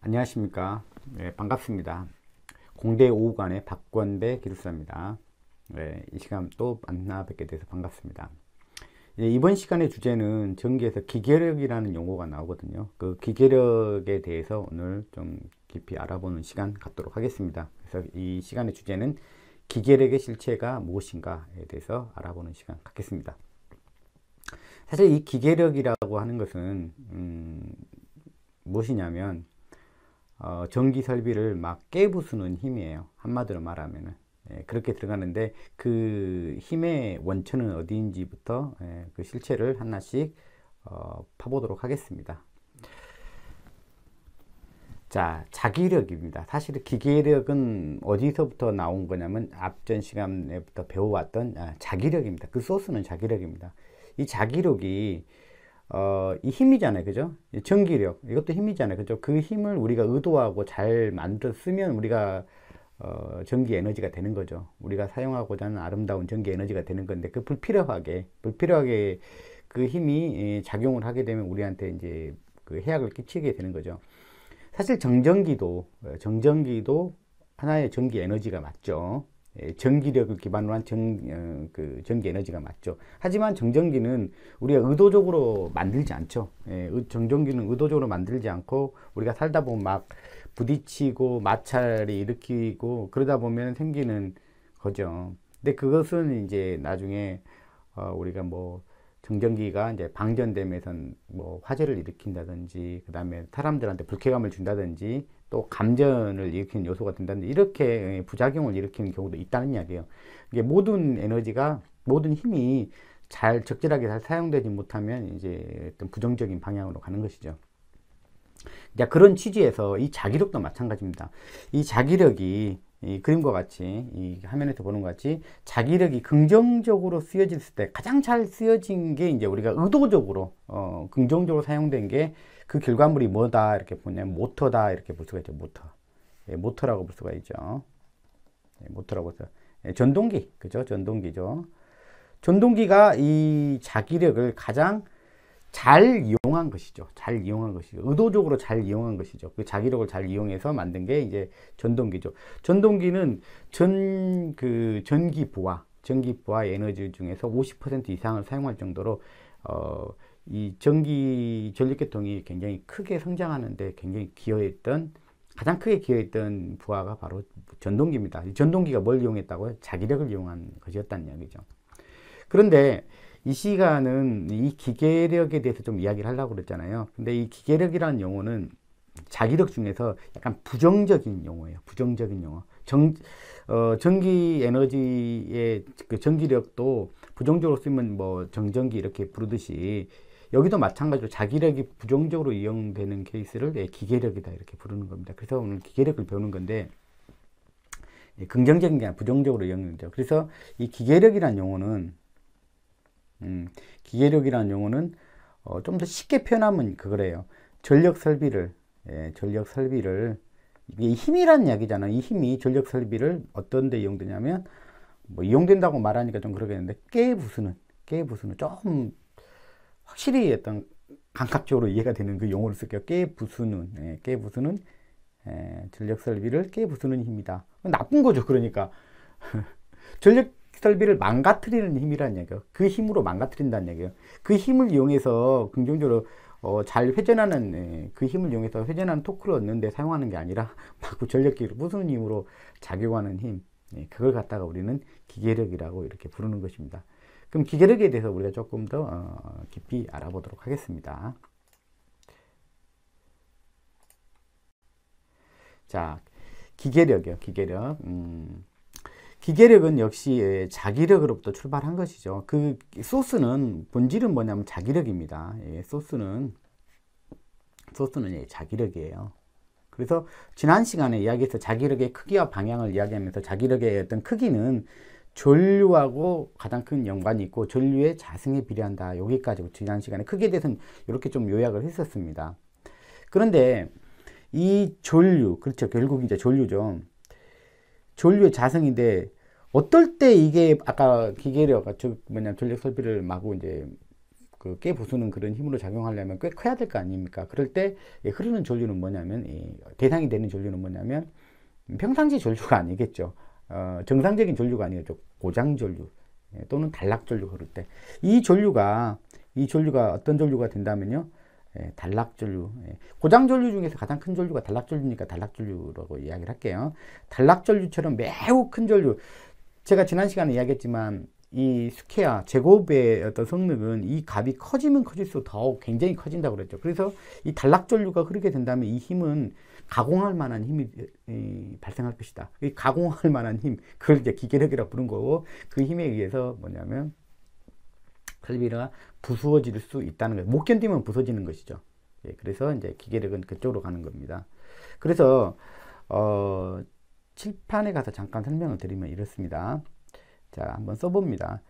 안녕하십니까. 네, 반갑습니다. 공대 오후관의 박권배 기술사입니다. 네, 이 시간 또 만나 뵙게 돼서 반갑습니다. 이번 시간의 주제는 전기에서 기계력이라는 용어가 나오거든요. 그 기계력에 대해서 오늘 좀 깊이 알아보는 시간 갖도록 하겠습니다. 그래서 이 시간의 주제는 기계력의 실체가 무엇인가에 대해서 알아보는 시간 갖겠습니다. 사실 이 기계력이라고 하는 것은 무엇이냐면 전기 설비를 막 깨부수는 힘이에요. 한마디로 말하면은. 그렇게 들어가는데 그 힘의 원천은 어디인지부터 그 실체를 하나씩 파보도록 하겠습니다. 자, 자기력입니다. 사실 기계력은 어디서부터 나온 거냐면 앞전 시간에부터 배워왔던 자기력입니다. 그 소스는 자기력입니다. 이 자기력이 이 힘이잖아요. 그죠? 전기력. 이것도 힘이잖아요. 그죠? 그 힘을 우리가 의도하고 잘 만들어 쓰면 우리가 전기 에너지가 되는 거죠. 우리가 사용하고자 하는 아름다운 전기 에너지가 되는 건데, 그 불필요하게 그 힘이 작용을 하게 되면 우리한테 이제 그 해악을 끼치게 되는 거죠. 사실 정전기도 하나의 전기 에너지가 맞죠. 전기력을 기반으로 한 전기 에너지가 맞죠. 하지만 정전기는 우리가 의도적으로 만들지 않죠. 정전기는 의도적으로 만들지 않고 우리가 살다 보면 막 부딪히고 마찰이 일으키고 그러다 보면 생기는 거죠. 근데 그것은 이제 나중에 우리가 뭐 정전기가 이제 방전되면서 뭐 화재를 일으킨다든지, 그 다음에 사람들한테 불쾌감을 준다든지, 또 감전을 일으키는 요소가 된다든지, 이렇게 부작용을 일으키는 경우도 있다는 이야기예요. 이게 모든 에너지가, 모든 힘이 잘 적절하게 잘 사용되지 못하면 이제 어떤 부정적인 방향으로 가는 것이죠. 그런 취지에서 이 자기력도 마찬가지입니다. 이 자기력이 이 그림과 같이, 이 화면에서 보는 것 같이 자기력이 긍정적으로 쓰여질 때 가장 잘 쓰여진 게 이제 우리가 의도적으로 긍정적으로 사용된 게 그 결과물이 뭐다 이렇게 보냐면 모터다 이렇게 볼 수가 있죠. 모터라고 볼 수가 있죠. 모터라고 해서 전동기, 그죠? 전동기죠. 전동기가 이 자기력을 가장 잘 이용한 것이죠. 잘 이용한 것이죠. 의도적으로 잘 이용한 것이죠. 그 자기력을 잘 이용해서 만든 게 이제 전동기죠. 전동기는 전기부하 에너지 중에서 50% 이상을 사용할 정도로 이 전력계통이 굉장히 크게 성장하는데 굉장히 가장 크게 기여했던 부하가 바로 전동기입니다. 이 전동기가 뭘 이용했다고요? 자기력을 이용한 것이었다는 이야기죠. 그런데 이 시간은 이 기계력에 대해서 좀 이야기를 하려고 그랬잖아요. 근데 이 기계력이라는 용어는 자기력 중에서 약간 부정적인 용어예요. 부정적인 용어. 전기 에너지의 그 전기력도 부정적으로 쓰면 뭐 정전기 이렇게 부르듯이 여기도 마찬가지로 자기력이 부정적으로 이용되는 케이스를 기계력이다 이렇게 부르는 겁니다. 그래서 오늘 기계력을 배우는 건데, 긍정적인 게 아니라 부정적으로 이용되죠. 그래서 이 기계력이라는 용어는 좀 더 쉽게 표현하면 그거래요. 전력 설비를 이게 힘이라는 이야기잖아요. 이 힘이 전력 설비를 어떤 데 이용되냐면, 뭐 이용된다고 말하니까 좀 그러겠는데, 깨부수는 좀 확실히 어떤 감각적으로 이해가 되는 그 용어를 쓸게요. 깨부수는 전력 설비를 깨부수는 힘이다. 나쁜 거죠. 그러니까 전력 설비를 망가뜨리는 힘이라는 얘기예요. 그 힘으로 망가뜨린다는 얘기예요. 그 힘을 이용해서 긍정적으로 잘 회전하는, 그 힘을 이용해서 회전하는 토크를 얻는데 사용하는 게 아니라 그 전력기를 부수는 힘으로 작용하는 힘, 그걸 갖다가 우리는 기계력이라고 이렇게 부르는 것입니다. 그럼 기계력에 대해서 우리가 조금 더 깊이 알아보도록 하겠습니다. 자, 기계력이요. 기계력은 역시 자기력으로부터 출발한 것이죠. 그 소스는, 본질은 뭐냐면 자기력입니다. 소스는 자기력이에요. 그래서 지난 시간에 이야기해서 자기력의 크기와 방향을 이야기하면서 자기력의 어떤 크기는 전류하고 가장 큰 연관이 있고 전류의 자승에 비례한다. 여기까지 지난 시간에 크기에 대해서는 이렇게 좀 요약을 했었습니다. 그런데 이 전류, 그렇죠. 결국 이제 전류죠. 전류의 자승인데 어떨 때 이게 아까 기계력, 전력 설비를 마구 이제 그 깨 부수는 그런 힘으로 작용하려면 꽤 커야 될 거 아닙니까? 그럴 때 흐르는 전류는 뭐냐면, 대상이 되는 전류는 뭐냐면 평상시 전류가 아니겠죠. 정상적인 전류가 아니겠죠. 고장 전류 또는 단락 전류 흐를 때 이 전류가 어떤 전류가 된다면요, 단락 전류. 고장 전류 중에서 가장 큰 전류가 단락 전류니까 단락 전류라고 이야기를 할게요. 단락 전류처럼 매우 큰 전류. 제가 지난 시간에 이야기했지만 이 스퀘어 제곱의 어떤 성능은 이 값이 커지면 커질수록 더욱 굉장히 커진다고 그랬죠. 그래서 이 단락 전류가 흐르게 된다면 이 힘은 가공할 만한 힘이 발생할 것이다. 이 가공할 만한 힘, 그걸 이제 기계력이라고 부른 거고, 그 힘에 의해서 뭐냐면 설비가 부수어질 수 있다는 거예요. 못 견디면 부서지는 것이죠. 그래서 이제 기계력은 그쪽으로 가는 겁니다. 그래서 칠판에 가서 잠깐 설명을 드리면 이렇습니다. 자, 한번 써봅니다.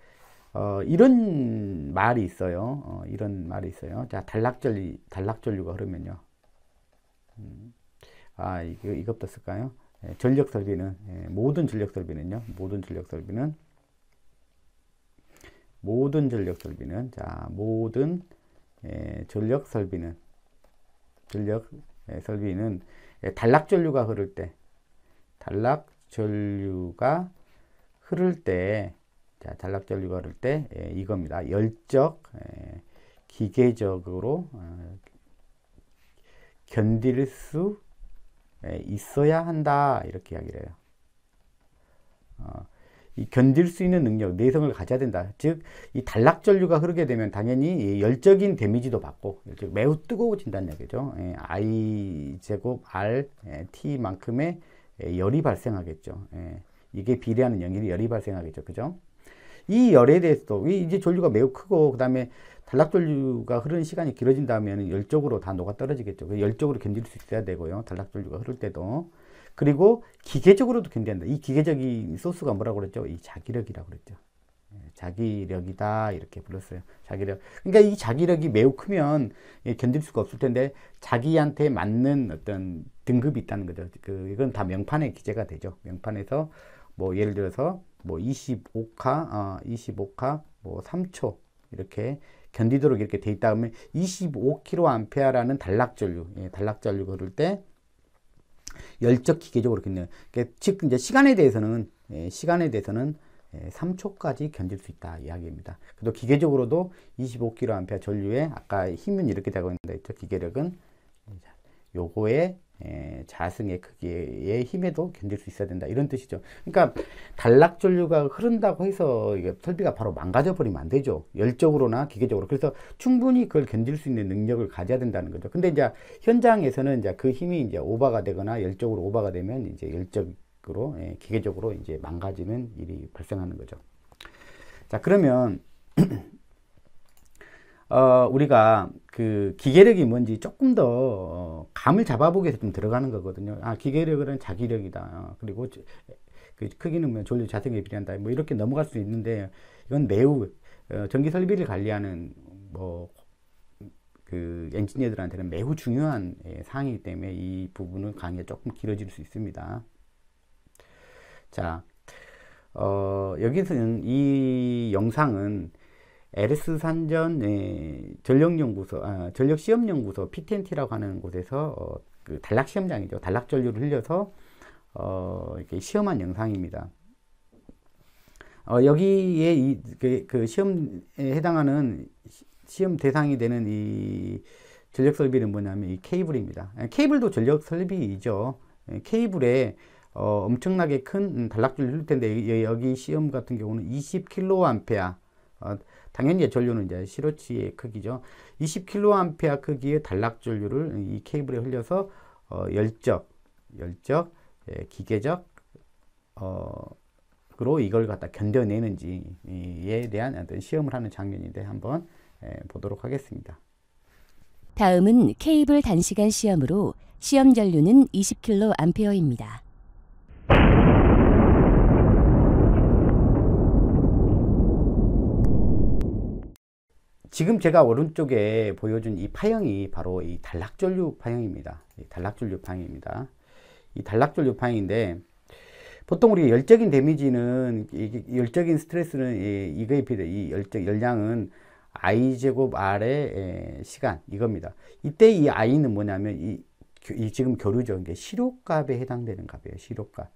이런 말이 있어요. 이런 말이 있어요. 자, 단락전류가 흐르면요. 이것도 쓸까요? 전력 설비는, 모든 전력 설비는, 자, 모든 전력 설비는 단락전류가 흐를 때, 자, 단락전류가 흐를 때, 이겁니다. 기계적으로 견딜 수 있어야 한다, 이렇게 이야기를 해요. 이 견딜 수 있는 능력, 내성을 가져야 된다. 즉, 이 단락전류가 흐르게 되면 당연히 열적인 데미지도 받고, 즉 매우 뜨거워진다는 얘기죠. I 제곱 R T만큼의 열이 발생하겠죠. 이게 비례하는 열이 발생하겠죠. 그죠? 이 열에 대해서도, 이제 전류가 매우 크고, 그 다음에 단락전류가 흐르는 시간이 길어진다면 열적으로 다 녹아 떨어지겠죠. 열적으로 견딜 수 있어야 되고요. 단락전류가 흐를 때도. 그리고 기계적으로도 견뎌야 한다. 이 기계적인 소스가 뭐라고 그랬죠? 이 자기력이라고 그랬죠. 자기력이다, 이렇게 불렀어요. 자기력. 그러니까 이 자기력이 매우 크면 견딜 수가 없을 텐데, 자기한테 맞는 어떤 등급이 있다는 거죠. 이건 다 명판에 기재가 되죠. 명판에서 뭐 예를 들어서 뭐 25카, 뭐 3초 이렇게 견디도록 이렇게 돼 있다 하면 25kA라는 단락전류가 흐를 때 열적 기계적으로 견뎌요. 그러니까 즉 이제 시간에 대해서는 3초까지 견딜 수 있다 이야기입니다. 그래도 기계적으로도 25kA 전류에 아까 힘은 이렇게 되고 있는데 있죠. 기계력은 요거의 자승의 크기의 힘에도 견딜 수 있어야 된다, 이런 뜻이죠. 그러니까 단락전류가 흐른다고 해서 이게 설비가 바로 망가져 버리면 안 되죠. 열적으로나 기계적으로. 그래서 충분히 그걸 견딜 수 있는 능력을 가져야 된다는 거죠. 근데 이제 현장에서는 이제 그 힘이 이제 오버가 되거나 열적으로 오버가 되면 이제 열적으로 기계적으로 이제 망가지는 일이 발생하는 거죠. 자, 그러면 우리가 그 기계력이 뭔지 조금 더 감을 잡아보기 위해서 좀 들어가는 거거든요. 기계력은 자기력이다. 그리고 그 크기는 뭐 전류 자생에 비례한다. 뭐 이렇게 넘어갈 수 있는데, 이건 매우 전기 설비를 관리하는 뭐 그 엔지니어들한테는 매우 중요한 사항이기 때문에 이 부분은 강의가 조금 길어질 수 있습니다. 자, 여기서는 이 영상은 LS산전 전력시험연구소 PTNT라고 하는 곳에서 그 단락시험장이죠. 단락전류를 흘려서 이렇게 시험한 영상입니다. 여기에 그 시험에 해당하는 시험 대상이 되는 이 전력 설비는 뭐냐면 이 케이블입니다. 케이블도 전력 설비이죠. 케이블에 엄청나게 큰 단락전류 흘릴 텐데, 여기 시험 같은 경우는 20kA, 당연히 전류는 이제 시로치의 크기죠. 20kA 크기의 단락전류를 이 케이블에 흘려서 열적, 기계적 으로 이걸 갖다 견뎌내는지에 대한 어떤 시험을 하는 장면인데 한번 보도록 하겠습니다. 다음은 케이블 단시간 시험으로 시험 전류는 20kA입니다. 지금 제가 오른쪽에 보여준 이 파형이 바로 이 단락전류 파형입니다. 이 단락전류 파형인데, 보통 우리가 열적인 데미지는, 열적인 스트레스는 이거에 비해 이 열량은 i제곱 r의 시간 이겁니다. 이때 이 i는 뭐냐면 이 지금 교류죠. 이게 시료값에 해당되는 값이에요. 시료값.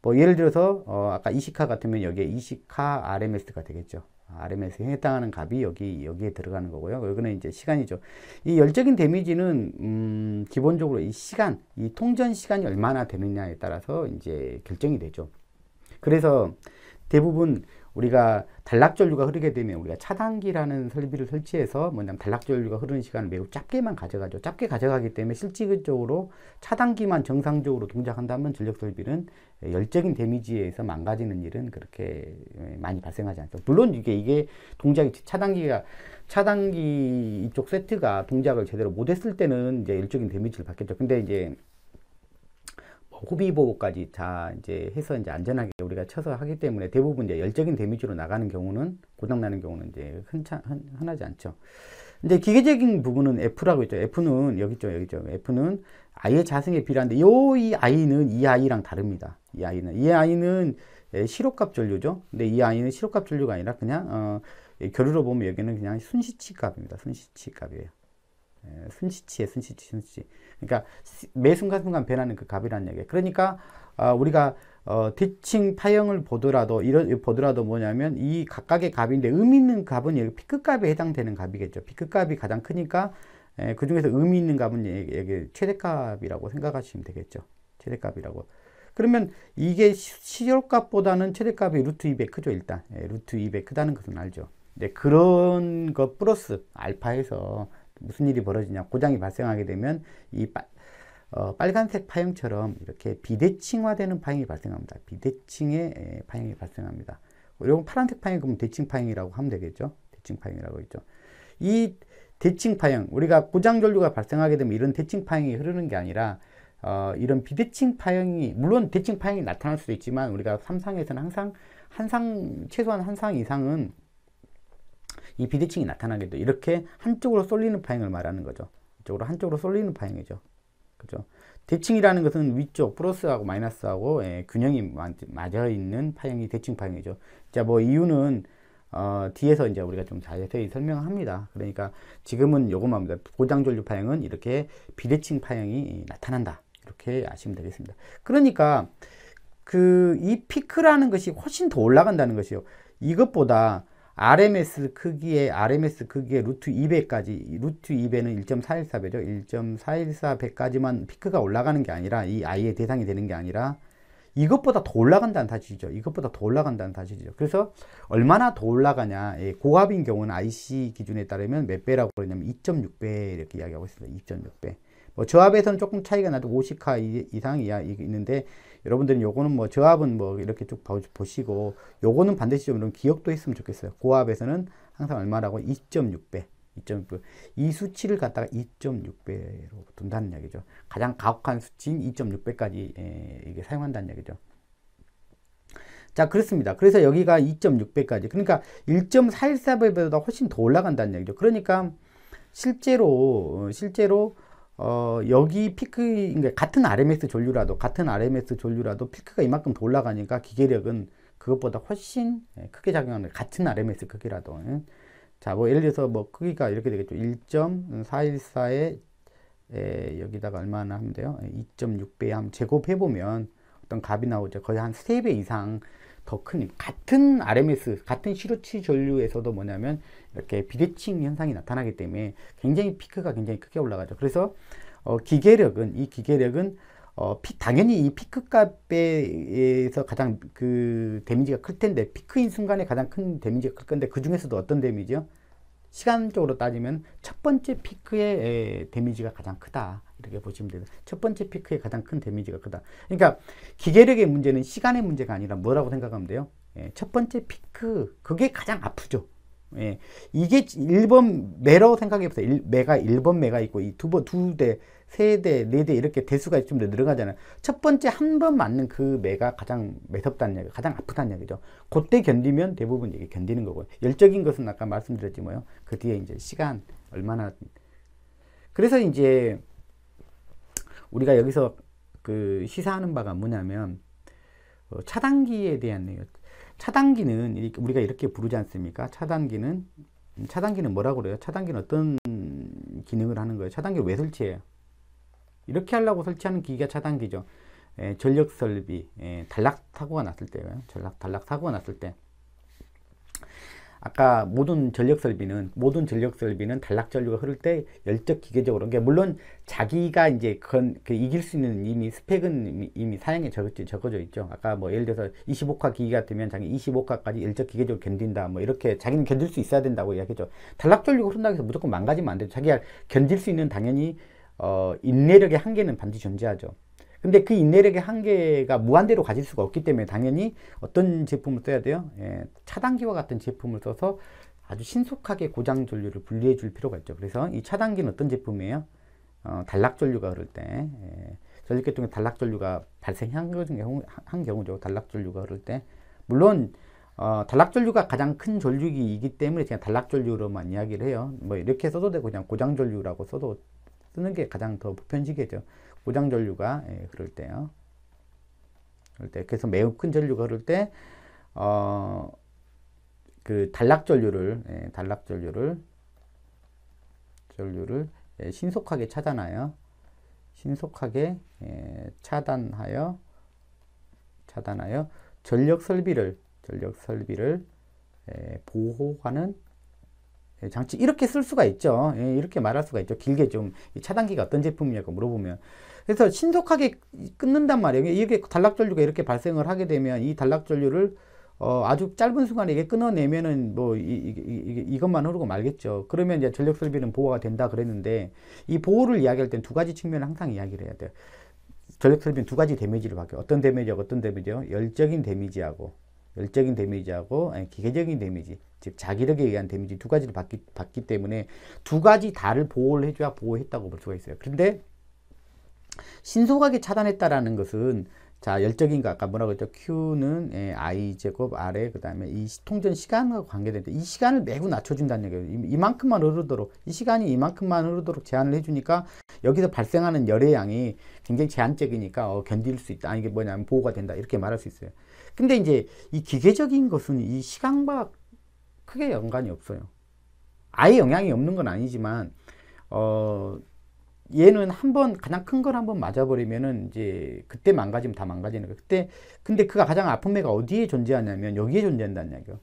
뭐 예를 들어서 아까 20카 같으면 여기에 20카 RMS가 되겠죠. RMS에 해당하는 값이 여기에 들어가는 거고요. 여기는 이제 시간이죠. 이 열적인 데미지는 기본적으로 이 시간, 이 통전 시간이 얼마나 되느냐에 따라서 이제 결정이 되죠. 그래서 대부분 우리가 단락전류가 흐르게 되면 우리가 차단기라는 설비를 설치해서 뭐냐면 단락전류가 흐르는 시간을 매우 짧게만 가져가죠. 짧게 가져가기 때문에 실질적으로 차단기만 정상적으로 동작한다면 전력설비는 열적인 데미지에 의해서 망가지는 일은 그렇게 많이 발생하지 않죠. 물론 이게 동작이 차단기 이쪽 세트가 동작을 제대로 못했을 때는 이제 열적인 데미지를 받겠죠. 근데 이제 호비 보호까지 다 이제 해서 이제 안전하게 우리가 쳐서 하기 때문에 대부분 이제 열적인 데미지로 나가는 경우는 고장 나는 경우는 이제 흔하지 않죠. 이제 기계적인 부분은 F라고 있죠. F는 여기 있죠. F는 아이의 자승에 비례한데 이 아이는 이 아이랑 다릅니다. 이 아이는 시료값 전류죠. 근데 이 아이는 시료값 전류가 아니라 그냥 교류로 보면 여기는 그냥 순시치 값입니다. 순시치 값이에요. 순시치. 그러니까 매 순간순간 변하는 그 값이라는 얘기예요. 그러니까 우리가 대칭 파형을 보더라도 뭐냐면 이 각각의 값인데 의미 있는 값은 여기 피크 값에 해당되는 값이겠죠. 피크 값이 가장 크니까 그 중에서 의미 있는 값은 여기 최대값이라고 생각하시면 되겠죠. 최대값이라고. 그러면 이게 시료값보다는 최대값이 루트 2배 크죠. 일단 루트 2배 크다는 것은 알죠. 네, 그런 것 플러스 알파에서 무슨 일이 벌어지냐, 고장이 발생하게 되면 이 빨간색 파형처럼 이렇게 비대칭화되는 파형이 발생합니다. 비대칭의 파형이 발생합니다. 이건 파란색 파형이 그러면 대칭 파형이라고 하면 되겠죠. 대칭 파형이라고 있죠. 이 대칭 파형, 우리가 고장 전류가 발생하게 되면 이런 대칭 파형이 흐르는 게 아니라 이런 비대칭 파형이, 물론 대칭 파형이 나타날 수도 있지만 우리가 삼상에서는 항상 최소한 한 상 이상은 이 비대칭이 나타나게 돼. 이렇게 한쪽으로 쏠리는 파형을 말하는 거죠. 이쪽으로 한쪽으로 쏠리는 파형이죠. 그죠? 대칭이라는 것은 위쪽 플러스하고 마이너스하고 균형이 맞아 있는 파형이 대칭 파형이죠. 자, 뭐 이유는 뒤에서 이제 우리가 좀 자세히 설명합니다. 그러니까 지금은 요것만 합니다. 고장전류 파형은 이렇게 비대칭 파형이 나타난다. 이렇게 아시면 되겠습니다. 그러니까 이 피크라는 것이 훨씬 더 올라간다는 것이요. 이것보다 RMS 크기의 루트 2배까지, 루트 2배는 1.414배죠. 1.414배까지만 피크가 올라가는 게 아니라, 이 아이의 대상이 되는 게 아니라, 이것보다 더 올라간다는 사실이죠. 이것보다 더 올라간다는 사실이죠. 그래서 얼마나 더 올라가냐. 고압인 경우는 IC 기준에 따르면 몇 배라고 그러냐면 2.6배 이렇게 이야기하고 있습니다. 2.6배. 뭐 저압에서는 조금 차이가 나도 50카 이상이 있는데, 여러분들은 요거는 뭐 저압은 뭐 이렇게 쭉 보시고, 요거는 반드시 좀 이런 기억도 했으면 좋겠어요. 고압에서는 항상 얼마라고? 2.6배. 이 수치를 갖다가 2.6배로 둔다는 얘기죠. 가장 가혹한 수치인 2.6배까지 이게 사용한다는 얘기죠. 자, 그렇습니다. 그래서 여기가 2.6배까지. 그러니까 1.414배보다 훨씬 더 올라간다는 얘기죠. 그러니까 실제로 여기 피크, 그러니까 같은 RMS 전류라도 피크가 이만큼 더 올라가니까 기계력은 그것보다 훨씬 크게 작용하는, 같은 RMS 크기라도. 자, 뭐 예를 들어서 뭐 크기가 이렇게 되겠죠. 1.414에 여기다가 얼마나 하면 돼요? 2.6배 하면 제곱해보면 어떤 값이 나오죠. 거의 한 3배 이상 더 큰, 같은 RMS, 같은 시로치 전류에서도 뭐냐면 이렇게 비대칭 현상이 나타나기 때문에 굉장히 피크가 굉장히 크게 올라가죠. 그래서 기계력은 당연히 이 피크 값에서 가장 그 데미지가 클 텐데, 피크인 순간에 가장 큰 데미지가 클 건데, 그 중에서도 어떤 데미지요? 시간적으로 따지면 첫 번째 피크의 데미지가 가장 크다. 이렇게 보시면 돼요. 첫 번째 피크의 가장 큰 데미지가 크다. 그러니까 기계력의 문제는 시간의 문제가 아니라 뭐라고 생각하면 돼요? 첫 번째 피크, 그게 가장 아프죠. 이게 1번 매라고 생각해보세요. 매가 1번 매가 있고, 이 두 대, 세 대, 네 대 이렇게 대수가 좀 더 늘어가잖아요. 첫 번째 한 번 맞는 그 매가 가장 매섭다는 얘기, 가장 아프다는 얘기죠. 그때 견디면 대부분 이게 견디는 거고요. 열적인 것은 아까 말씀드렸지 뭐요. 그 뒤에 이제 시간 얼마나. 그래서 이제 우리가 여기서 그 시사하는 바가 뭐냐면 차단기에 대한 내용. 차단기는 우리가 이렇게 부르지 않습니까? 차단기는 차단기는 뭐라고 그래요? 차단기는 어떤 기능을 하는 거예요? 차단기를 왜 설치해요? 이렇게 하려고 설치하는 기기가 차단기죠. 전력 설비, 단락 사고가 났을 때요. 단락 사고가 났을 때. 아까 모든 전력 설비는 단락 전류가 흐를 때 열적 기계적으로, 그러니까 물론 자기가 이제 그 이길 수 있는 이미 스펙은 이미 사양에 적어져 있죠. 아까 뭐 예를 들어서 25카 기기 같으면 자기 25카까지 열적 기계적으로 견딘다, 뭐 이렇게 자기는 견딜 수 있어야 된다고 이야기했죠. 단락 전류가 흐른다고 해서 무조건 망가지면 안 되죠. 자기가 견딜 수 있는 당연히 인내력의 한계는 반드시 존재하죠. 근데 그 인내력의 한계가 무한대로 가질 수가 없기 때문에 당연히 어떤 제품을 써야 돼요? 차단기와 같은 제품을 써서 아주 신속하게 고장 전류를 분리해 줄 필요가 있죠. 그래서 이 차단기는 어떤 제품이에요? 단락 전류가 흐를 때, 전력계통에 단락 전류가 발생한 경우죠. 단락 전류가 흐를 때. 물론 단락 전류가 가장 큰 전류기이기 때문에 그냥 단락 전류로만 이야기를 해요. 뭐 이렇게 써도 되고 그냥 고장 전류라고 쓰는 게 가장 더 보편식이죠. 고장 전류가 흐를 때요. 그래서 매우 큰 전류가 흐를 때, 그 단락 전류를 신속하게 차단하여, 전력 설비를 보호하는 장치, 이렇게 쓸 수가 있죠. 이렇게 말할 수가 있죠. 길게 좀 차단기가 어떤 제품이냐고 물어보면. 그래서 신속하게 끊는단 말이에요. 이게 단락 전류가 이렇게 발생을 하게 되면 이 단락 전류를 아주 짧은 순간에 이게 끊어내면은 뭐 이것만 흐르고 말겠죠. 그러면 이제 전력 설비는 보호가 된다 그랬는데, 이 보호를 이야기할 땐 두 가지 측면을 항상 이야기를 해야 돼요. 전력 설비는 두 가지 데미지를 받게. 어떤 데미지요? 열적인 데미지하고 기계적인 데미지, 즉 자기력에 의한 데미지, 두 가지를 받기 때문에 두 가지 다를 보호를 해줘야 보호했다고 볼 수가 있어요. 그런데 신속하게 차단했다라는 것은, 자, 열적인 거 아까 뭐라고 했죠? Q는 I 제곱 R에 그 다음에 이 통전 시간과 관계되는데, 이 시간을 매우 낮춰준다는 얘기예요. 이만큼만 흐르도록, 이 시간이 이만큼만 흐르도록 제한을 해주니까 여기서 발생하는 열의 양이 굉장히 제한적이니까 견딜 수 있다. 이게 뭐냐면 보호가 된다. 이렇게 말할 수 있어요. 근데 이제 이 기계적인 것은 이 시간과 크게 연관이 없어요. 아예 영향이 없는 건 아니지만, 얘는 한번 가장 큰 걸 한번 맞아버리면은 이제 그때 망가지면 다 망가지는 거예요. 근데 그가 가장 아픈 매가 어디에 존재하냐면 여기에 존재한다는 얘기예요.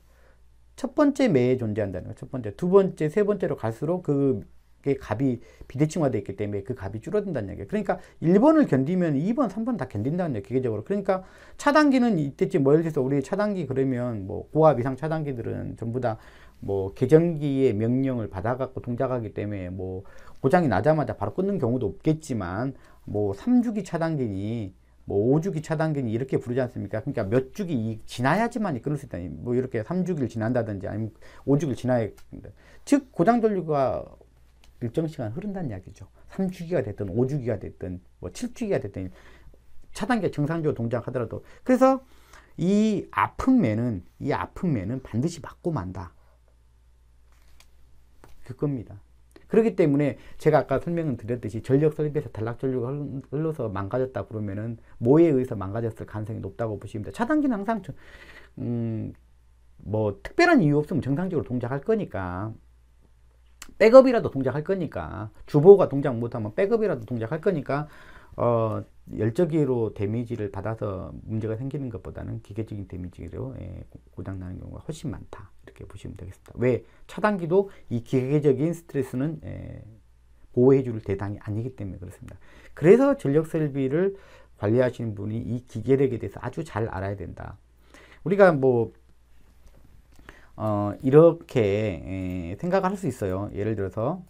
첫 번째 매에 존재한다는 거예요. 첫 번째, 두 번째, 세 번째로 갈수록 그게 값이 비대칭화되어 있기 때문에 그 값이 줄어든다는 얘기예요. 그러니까 1번을 견디면 2번, 3번 다 견딘다는 얘기예요. 기계적으로. 그러니까 차단기는 이때쯤 뭐 예를 들어서 우리 차단기 그러면 뭐 고압 이상 차단기들은 전부 다 뭐 계정기의 명령을 받아갖고 동작하기 때문에 뭐 고장이 나자마자 바로 끊는 경우도 없겠지만, 뭐 3주기 차단기니 뭐 5주기 차단기니 이렇게 부르지 않습니까? 그러니까 몇 주기 지나야지만 끊을 수 있다. 뭐 이렇게 3주기를 지난다든지 아니면 5주기를 지나야, 즉 고장 전류가 일정 시간 흐른다는 이야기죠. 3주기가 됐든 5주기가 됐든 뭐 7주기가 됐든 차단기가 정상적으로 동작하더라도. 그래서 이 아픈 매는 반드시 맞고 만다. 그겁니다. 그렇기 때문에 제가 아까 설명을 드렸듯이 전력 설비에서 단락 전류가 흘러서 망가졌다 그러면은 뭐에 의해서 망가졌을 가능성이 높다고 보시면 돼요. 차단기는 항상 뭐 특별한 이유 없으면 정상적으로 동작할 거니까, 백업이라도 동작할 거니까, 주보가 동작 못하면 백업이라도 동작할 거니까, 열적으로 데미지를 받아서 문제가 생기는 것보다는 기계적인 데미지로 고장나는 경우가 훨씬 많다. 이렇게 보시면 되겠습니다. 왜? 차단기도 이 기계적인 스트레스는 보호해줄 대상이 아니기 때문에 그렇습니다. 그래서 전력 설비를 관리하시는 분이 이 기계력에 대해서 아주 잘 알아야 된다. 우리가 뭐 이렇게 생각을 할 수 있어요. 예를 들어서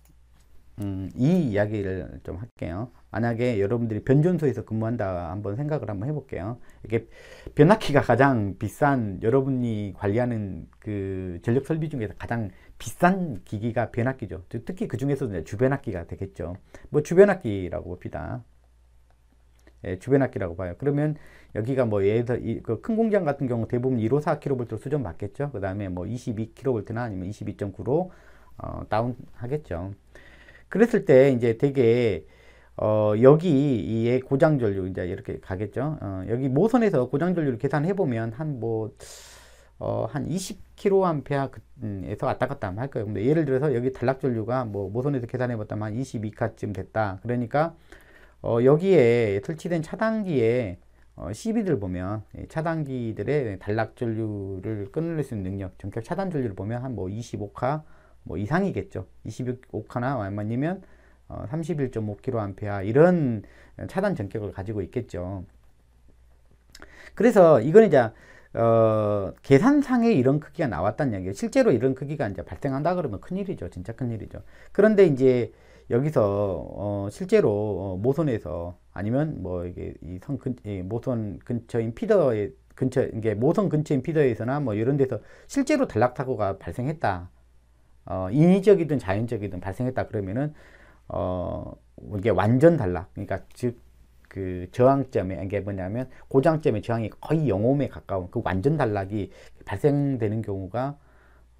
이 이야기를 좀 할게요. 만약에 여러분들이 변전소에서 근무한다 한번 생각을 한번 해볼게요. 이게 변압기가 가장 비싼, 여러분이 관리하는 그 전력 설비 중에서 가장 비싼 기기가 변압기죠. 특히 그 중에서도 주변압기가 되겠죠. 뭐 주변압기라고 봅시다. 주변압기라고 봐요. 그러면 여기가 뭐 예를 들어 그 큰 공장 같은 경우 대부분 154kV 수준 받겠죠. 그 다음에 뭐 22kV나 아니면 22.9로 다운 하겠죠. 그랬을 때 이제 되게 여기에 고장 전류 이제 이렇게 가겠죠. 여기 모선에서 고장 전류를 계산해 보면 한 뭐 한 20kA에서 왔다 갔다 할 거예요. 근데 예를 들어서 여기 단락전류가 뭐 모선에서 계산해 봤다면 한 22카쯤 됐다. 그러니까 여기에 설치된 차단기에 CB들 보면 차단기들의 단락전류를 끊을 수 있는 능력, 전격 차단 전류를 보면 한 뭐 25카 뭐 이상이겠죠. 25카나 아니면 31.5kA 이런 차단 전격을 가지고 있겠죠. 그래서 이건 이제 계산상에 이런 크기가 나왔다는 얘기예요. 실제로 이런 크기가 이제 발생한다 그러면 큰일이죠. 진짜 큰일이죠. 그런데 이제 여기서 실제로 모선에서 아니면 뭐 이게 모선 근처인 피더에 이게 모선 근처인 피더에서나 뭐 이런 데서 실제로 단락 사고가 발생했다. 인위적이든 자연적이든 발생했다 그러면은 이게 완전 단락, 그러니까 즉 그 저항점에, 이게 뭐냐면 고장점의 저항이 거의 0옴에 가까운 그 완전 단락이 발생되는 경우가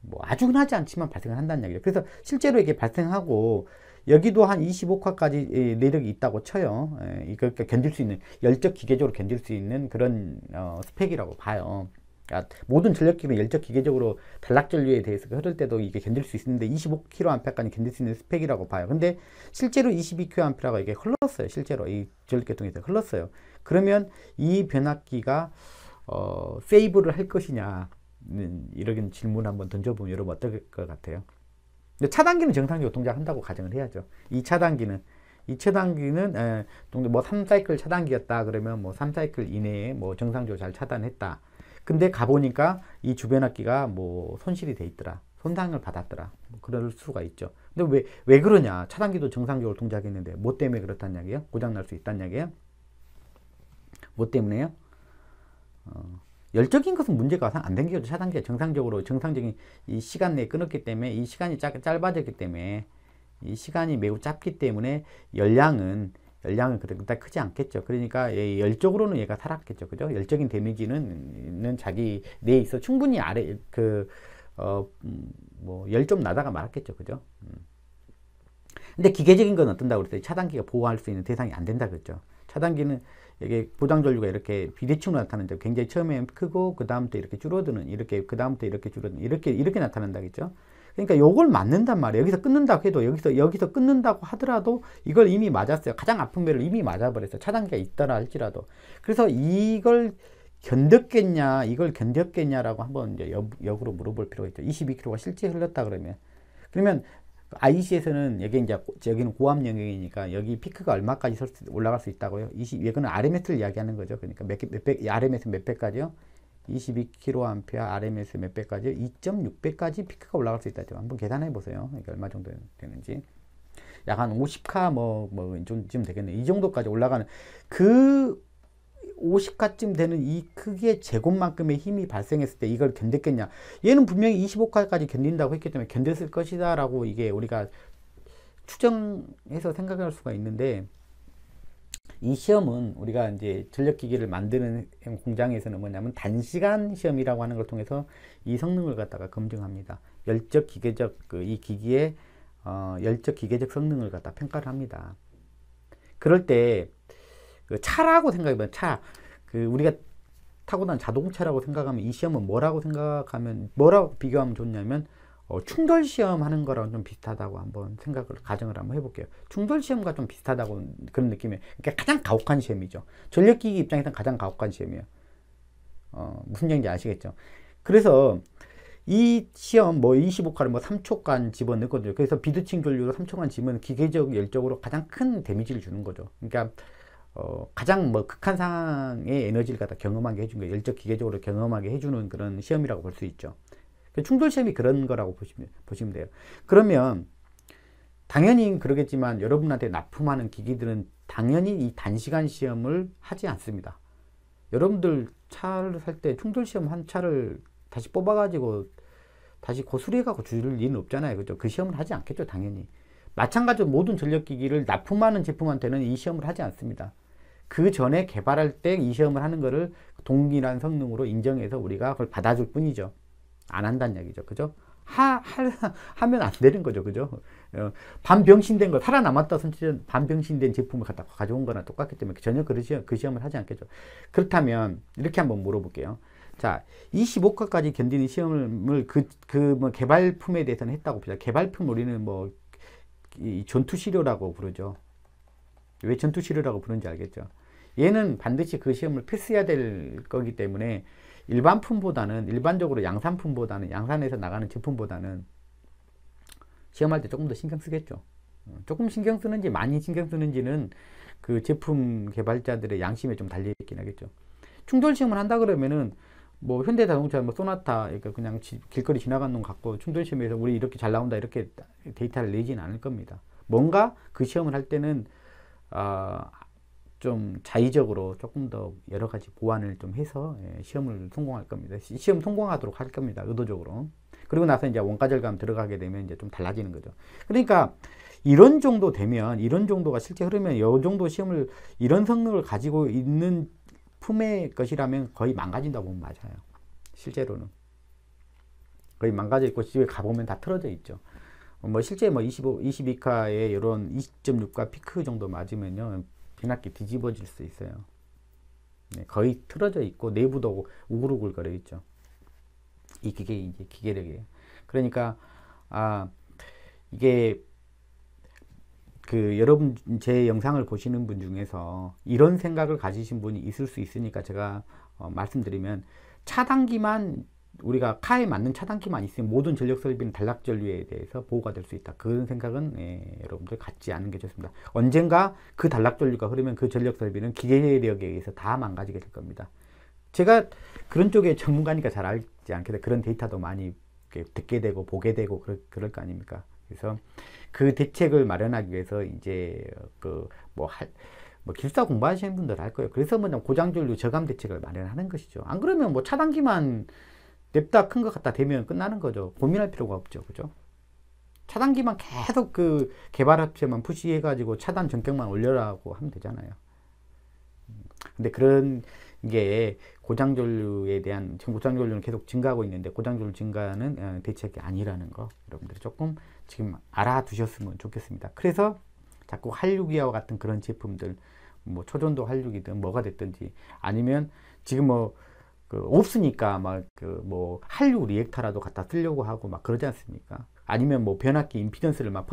뭐 아주 흔하지 않지만 발생을 한다는 얘기죠. 그래서 실제로 이게 발생하고 여기도 한 25카까지 내력이 있다고 쳐요. 이걸 견딜 수 있는, 열적 기계적으로 견딜 수 있는 그런 스펙이라고 봐요. 그러니까 모든 전력기는 열적 기계적으로 단락 전류에 대해서 흐를 때도 이게 견딜 수 있는데 25kA까지 견딜 수 있는 스펙이라고 봐요. 근데 실제로 22kA가 이게 흘렀어요. 실제로 이 전력계통에서 흘렀어요. 그러면 이 변압기가 세이브를 할 것이냐, 이런 질문 한번 던져보면 여러분 어떨 것 같아요? 근데 차단기는 정상적으로 동작한다고 가정을 해야죠. 이 차단기는 뭐 3사이클 차단기였다 그러면 뭐 3사이클 이내에 뭐 정상적으로 잘 차단했다. 근데 가보니까 이 주변압기가 뭐 손실이 돼 있더라. 손상을 받았더라. 뭐 그럴 수가 있죠. 근데 왜 그러냐? 차단기도 정상적으로 동작했는데 뭐 때문에 그렇다는 이야기예요? 고장 날 수 있다는 이야기예요? 뭐 때문에요? 열적인 것은 문제가 안 된 거죠. 차단기가 정상적인 이 시간 내에 끊었기 때문에, 이 시간이 짧아졌기 때문에, 이 시간이 매우 짧기 때문에 열량은 그렇게 크지 않겠죠. 그러니까 열적으로는 얘가 살았겠죠. 그죠? 열적인 데미지는 자기 내에 있어 충분히 뭐 열 좀 나다가 말았겠죠. 그죠? 근데 기계적인 건 어떤다고 그랬어요? 차단기가 보호할 수 있는 대상이 안 된다 그랬죠. 차단기는 이게 고장 전류가 이렇게 비대칭으로 나타나는데 굉장히 처음에 크고 그 다음부터 이렇게 줄어드는, 그 다음부터 이렇게 줄어드는, 이렇게 나타난다겠죠. 그러니까 요걸 맞는단 말이에요. 여기서 끊는다고 해도, 여기서 끊는다고 하더라도 이걸 이미 맞았어요. 가장 아픈 배를 이미 맞아버렸어요. 차단기가 있더라 할지라도. 그래서 이걸 견뎠겠냐라고 한번 이제 역으로 물어볼 필요가 있죠. 22km가 실제 흘렀다 그러면 IEC에서는 여기는 고압 영역이니까 여기 피크가 얼마까지 올라갈 수 있다고요? 이거는 RMS를 이야기하는 거죠. 그러니까 RMS 몇 배까지요? 22kA RMS 몇 배까지요? 2.6배까지 피크가 올라갈 수 있다죠. 한번 계산해 보세요. 이게 얼마 정도 되는지. 약 한 50카 좀 되겠네. 이 정도까지 올라가는, 그 50카쯤 되는 이 크기의 제곱만큼의 힘이 발생했을 때 이걸 견뎠겠냐? 얘는 분명히 25카까지 견딘다고 했기 때문에 견뎠을 것이다 라고 이게 우리가 추정해서 생각할 수가 있는데, 이 시험은 우리가 이제 전력기기를 만드는 공장에서는 뭐냐면 단시간 시험이라고 하는 걸 통해서 이 성능을 갖다가 검증합니다. 열적 기계적 이 기기의 열적 기계적 성능을 갖다 평가를 합니다. 그럴 때 그 차라고 생각해보면 우리가 타고 다니는 자동차라고 생각하면 이 시험은 뭐라고 비교하면 좋냐면 충돌 시험 하는 거랑 좀 비슷하다고 한번 가정을 한번 해볼게요. 충돌 시험과 좀 비슷하다고 그런 느낌이에요. 그러니까 가장 가혹한 시험이죠. 전력기기 입장에서는 가장 가혹한 시험이에요. 무슨 얘기인지 아시겠죠? 그래서 이 시험 25카를 3초간 집어넣거든요. 그래서 비드칭 전류로 3초간 집으면 기계적 열적으로 가장 큰 데미지를 주는 거죠. 그러니까 가장 극한 상황의 에너지를 갖다 경험하게 해준 거예요. 열적 기계적으로 경험하게 해주는 그런 시험이라고 볼 수 있죠. 충돌 시험이 그런 거라고 보시면 돼요. 그러면 당연히 그러겠지만 여러분한테 납품하는 기기들은 당연히 이 단시간 시험을 하지 않습니다. 여러분들 차를 살 때 충돌 시험 한 차를 다시 뽑아가지고 다시 고수리해가고 줄 일은 없잖아요. 그죠? 그 시험을 하지 않겠죠, 당연히. 마찬가지로 모든 전력기기를 납품하는 제품한테는 이 시험을 하지 않습니다. 그 전에 개발할 때 이 시험을 하는 거를 동일한 성능으로 인정해서 우리가 그걸 받아줄 뿐이죠. 안 한다는 얘기죠. 그죠? 하면 안 되는 거죠. 그죠? 반병신된 거, 살아남았다 손치는 반병신된 제품을 갖다 가져온 거나 똑같기 때문에 전혀 그 시험을 하지 않겠죠. 그렇다면, 이렇게 한번 물어볼게요. 자, 25가까지 견디는 시험을 뭐 개발품에 대해서는 했다고 봅니다. 개발품 우리는 뭐 이 전투시료라고 부르죠. 왜 전투시료라고 부르는지 알겠죠? 얘는 반드시 그 시험을 패스해야 될 거기 때문에 일반품보다는, 일반적으로 양산품보다는, 양산에서 나가는 제품보다는 시험할 때 조금 더 신경 쓰겠죠. 조금 신경 쓰는지 많이 신경 쓰는지는 그 제품 개발자들의 양심에 좀 달려있긴 하겠죠. 충돌 시험을 한다 그러면은 뭐 현대자동차 뭐 소나타, 그러니까 그냥 길거리 지나가는 놈 갖고 충돌 시험에서 우리 이렇게 잘 나온다 이렇게 데이터를 내지는 않을 겁니다. 뭔가 그 시험을 할 때는 좀 자의적으로 조금 더 여러 가지 보완을 좀 해서 시험을 성공할 겁니다. 시험 성공하도록 할 겁니다. 의도적으로. 그리고 나서 이제 원가 절감 들어가게 되면 이제 좀 달라지는 거죠. 그러니까 이런 정도 되면, 이런 정도가 실제 흐르면, 이 정도 시험을, 이런 성능을 가지고 있는 품의 것이라면 거의 망가진다고 보면 맞아요. 실제로는. 거의 망가져 있고, 집에 가보면 다 틀어져 있죠. 뭐, 실제 뭐 22카의 이런 20.6가 피크 정도 맞으면요, 비낙기 뒤집어질 수 있어요. 네, 거의 틀어져 있고, 내부도 우글우글 거려 있죠. 이 기계, 이제 기계력이에요. 그러니까, 이게, 여러분 제 영상을 보시는 분 중에서 이런 생각을 가지신 분이 있을 수 있으니까 제가 말씀드리면, 차단기만, 우리가 카에 맞는 차단기만 있으면 모든 전력 설비는 단락 전류에 대해서 보호가 될 수 있다. 그런 생각은 여러분들 갖지 않는 게 좋습니다. 언젠가 그 단락 전류가 흐르면 그 전력 설비는 기계력에 의해서 다 망가지게 될 겁니다. 제가 그런 쪽에 전문가니까 잘 알지 않게 그런 데이터도 많이 듣게 되고 보게 되고 그럴 거 아닙니까? 그래서 그 대책을 마련하기 위해서 이제 기술사 공부하시는 분들 할 거예요. 그래서 뭐냐, 고장전류 저감 대책을 마련하는 것이죠. 안 그러면 뭐 차단기만 냅다 큰 것 갖다 대면 끝나는 거죠. 고민할 필요가 없죠. 그죠? 차단기만 계속 그 개발업체만 푸시해가지고 차단 전격만 올려라고 하면 되잖아요. 근데 그런 게 고장전류에 대한, 지금 고장전류는 계속 증가하고 있는데 고장전류 증가는 대책이 아니라는 거 여러분들이 조금 지금 알아두셨으면 좋겠습니다. 그래서 자꾸 할유기와 같은 그런 제품들, 뭐 초전도 할유기든 뭐가 됐든지, 아니면 지금 없으니까 할유 리액터라도 갖다 쓰려고 하고 막 그러지 않습니까? 아니면 뭐 변압기 임피던스를 막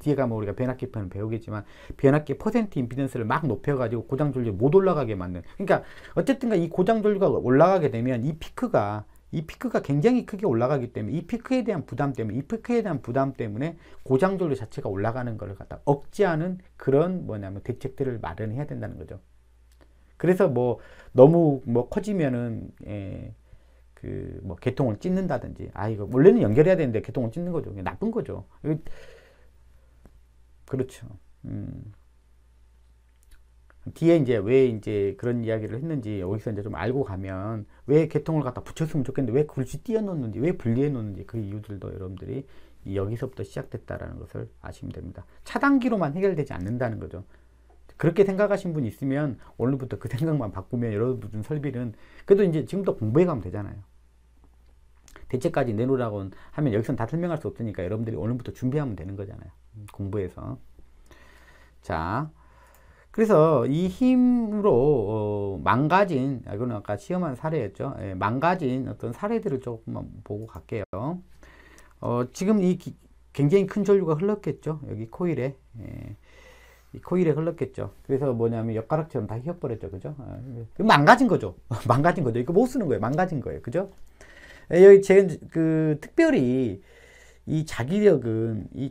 뒤에 가면 우리가 변압기 편을 배우겠지만, 변압기 퍼센트 임피던스를 막 높여가지고 고장전류 못 올라가게 만든. 그러니까 어쨌든가 이 고장전류가 올라가게 되면 이 피크가 굉장히 크게 올라가기 때문에, 이 피크에 대한 부담 때문에 고장전류 자체가 올라가는 걸 갖다 억제하는 그런 대책들을 마련해야 된다는 거죠. 그래서 너무 커지면은 개통을 찢는다든지, 이거 원래는 연결해야 되는데 개통을 찢는 거죠. 나쁜 거죠. 그렇죠. 뒤에 이제 왜 이제 그런 이야기를 했는지 여기서 이제 좀 알고 가면, 왜 개통을 갖다 붙였으면 좋겠는데 왜 굳이 띄워 놓는지, 왜 분리해 놓는지, 그 이유들도 여러분들이 여기서부터 시작됐다라는 것을 아시면 됩니다. 차단기로만 해결되지 않는다는 거죠. 그렇게 생각하신 분 있으면 오늘부터 그 생각만 바꾸면 여러분 설비는 그래도 이제 지금부터 공부해 가면 되잖아요. 대책까지 내놓으라고 하면 여기서는 다 설명할 수 없으니까 여러분들이 오늘부터 준비하면 되는 거잖아요. 공부해서. 자, 그래서 이 힘으로 망가진, 이거는 아까 시험한 사례였죠. 망가진 어떤 사례들을 조금만 보고 갈게요. 지금 굉장히 큰 전류가 흘렀겠죠. 여기 코일에. 이 코일에 흘렀겠죠. 그래서 뭐냐면 엿가락처럼 다 휘어버렸죠. 그죠? 망가진 거죠. 망가진 거죠. 이거 못 쓰는 거예요. 망가진 거예요. 그죠? 여기 특별히 이 자기력은 이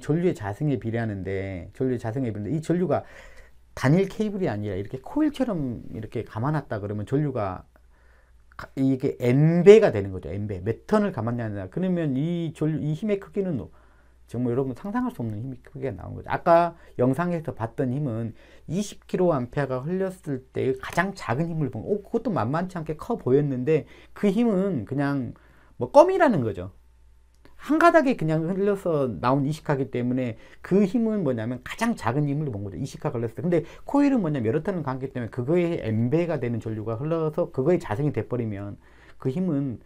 전류의 자성에 비례하는데, 이 전류가 단일 케이블이 아니라 이렇게 코일처럼 이렇게 감아놨다 그러면 전류가 이게 N배가 되는 거죠. N배. 몇 턴을 감았냐. 그러면 이 힘의 크기는 정말 여러분 상상할 수 없는 힘이 크게 나온 거죠. 아까 영상에서 봤던 힘은 20kA가 흘렸을 때 가장 작은 힘을 본, 그것도 만만치 않게 커 보였는데, 그 힘은 그냥 껌이라는 거죠. 한 가닥에 그냥 흘려서 나온 20카기 때문에 그 힘은 뭐냐면 가장 작은 힘을 본 거죠. 20카가 흘렀을 때. 근데 코일은 뭐냐면 여러 턴을 감기 때문에 그거의 N배가 되는 전류가 흘러서 그거의 자성이 돼버리면 그 힘은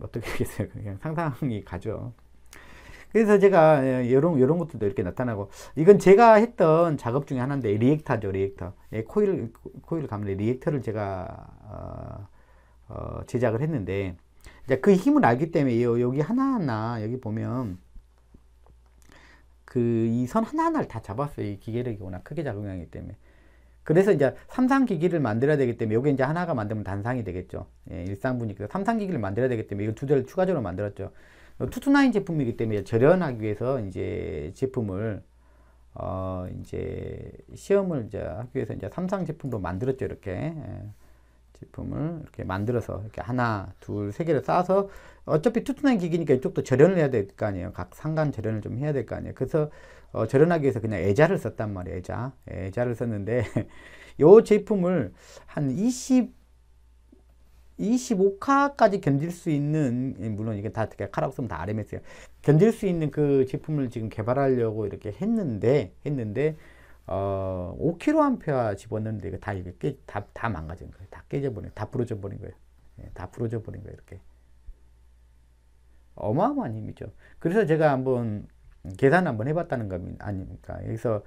어떻게 하겠어요? 그냥 상상이 가죠. 그래서 제가 이런 것들도 이렇게 나타나고, 이건 제가 했던 작업 중에 하나인데, 리액터죠, 리액터. 예, 코일 감는 리액터를 제가 제작을 했는데, 이제 그 힘을 알기 때문에 여기 하나하나 여기 보면 그 이 선 하나하나를 다 잡았어요. 이 기계력이 워낙 크게 작용하기 때문에. 그래서 이제 삼상기기를 만들어야 되기 때문에 요게 이제 하나가 만들면 단상이 되겠죠. 예, 일상분이니까 삼상기기를 만들어야 되기 때문에 이건 두 대를 추가적으로 만들었죠. 투투나인 제품이기 때문에 절연하기 위해서 이제 제품을 이제 시험을 이제 하기 위해서 이제 삼상 제품으로 만들었죠. 이렇게 제품을 이렇게 만들어서 이렇게 하나, 둘, 세 개를 쌓아서 어차피 투투나인 기기니까 이쪽도 절연을 해야 될 거 아니에요. 각 상간 절연을 좀 해야 될 거 아니에요. 그래서 절연하기 위해서 그냥 애자를 썼단 말이에요. 애자를 썼는데 이 제품을 한 25카까지 견딜 수 있는, 물론 이게 다 카라고 쓰면 다 RMS예요. 견딜 수 있는 그 제품을 지금 개발하려고 이렇게 했는데 5kA 집어넣는데 이거 다 망가진 거예요. 다 깨져버린, 다 부러져 버린 거예요. 예, 다 부러져 버린 거예요. 이렇게. 어마어마한 힘이죠. 그래서 제가 한번 계산 한번 해봤다는 거 아닙니까? 여기서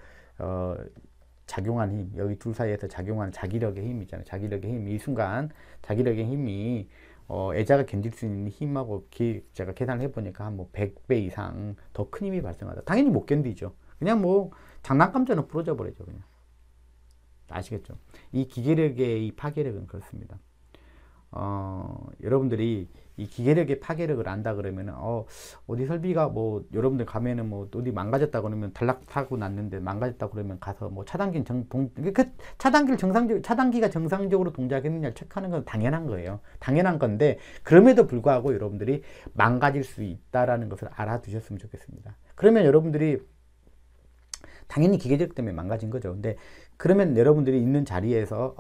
작용한 힘, 여기 둘 사이에서 작용하는 자기력의 힘 있잖아요. 자기력의 힘, 이 순간 자기력의 힘이 애자가 견딜 수 있는 힘하고 제가 계산을 해보니까 한 뭐 100배 이상 더 큰 힘이 발생하다. 당연히 못 견디죠. 그냥 뭐 장난감처럼 부러져 버리죠. 그냥. 아시겠죠? 이 기계력의 이 파괴력은 그렇습니다. 여러분들이 이 기계력의 파괴력을 안다 그러면은 어디 설비가 뭐 여러분들 가면은 뭐 어디 망가졌다 그러면 단락 사고 났는데 망가졌다 그러면 가서 뭐 차단기가 정상적으로 동작했느냐 체크하는 건 당연한 거예요. 당연한 건데 그럼에도 불구하고 여러분들이 망가질 수 있다라는 것을 알아두셨으면 좋겠습니다. 그러면 여러분들이 당연히 기계력 때문에 망가진 거죠. 근데 그러면 여러분들이 있는 자리에서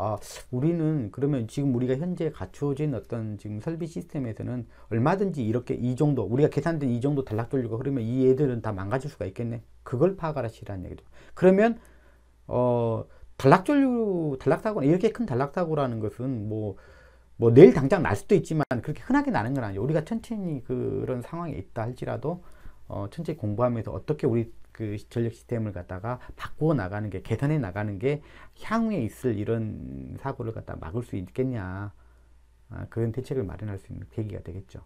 우리는 그러면 지금 우리가 현재 갖추어진 어떤 지금 설비 시스템에서는 얼마든지 이렇게 이 정도 우리가 계산된 이 정도 단락 돌리고 그러면 이 애들은 다 망가질 수가 있겠네. 그걸 파악하시라는 얘기죠. 그러면 단락사고 이렇게 큰 단락사고라는 것은 뭐 내일 당장 날 수도 있지만 그렇게 흔하게 나는 건 아니에요. 우리가 천천히 그런 상황에 있다 할지라도 천천히 공부하면서 어떻게 우리 그 전력 시스템을 갖다가 바꾸어 나가는 게, 개선해 나가는 게 향후에 있을 이런 사고를 갖다 막을 수 있겠냐, 그런 대책을 마련할 수 있는 계기가 되겠죠.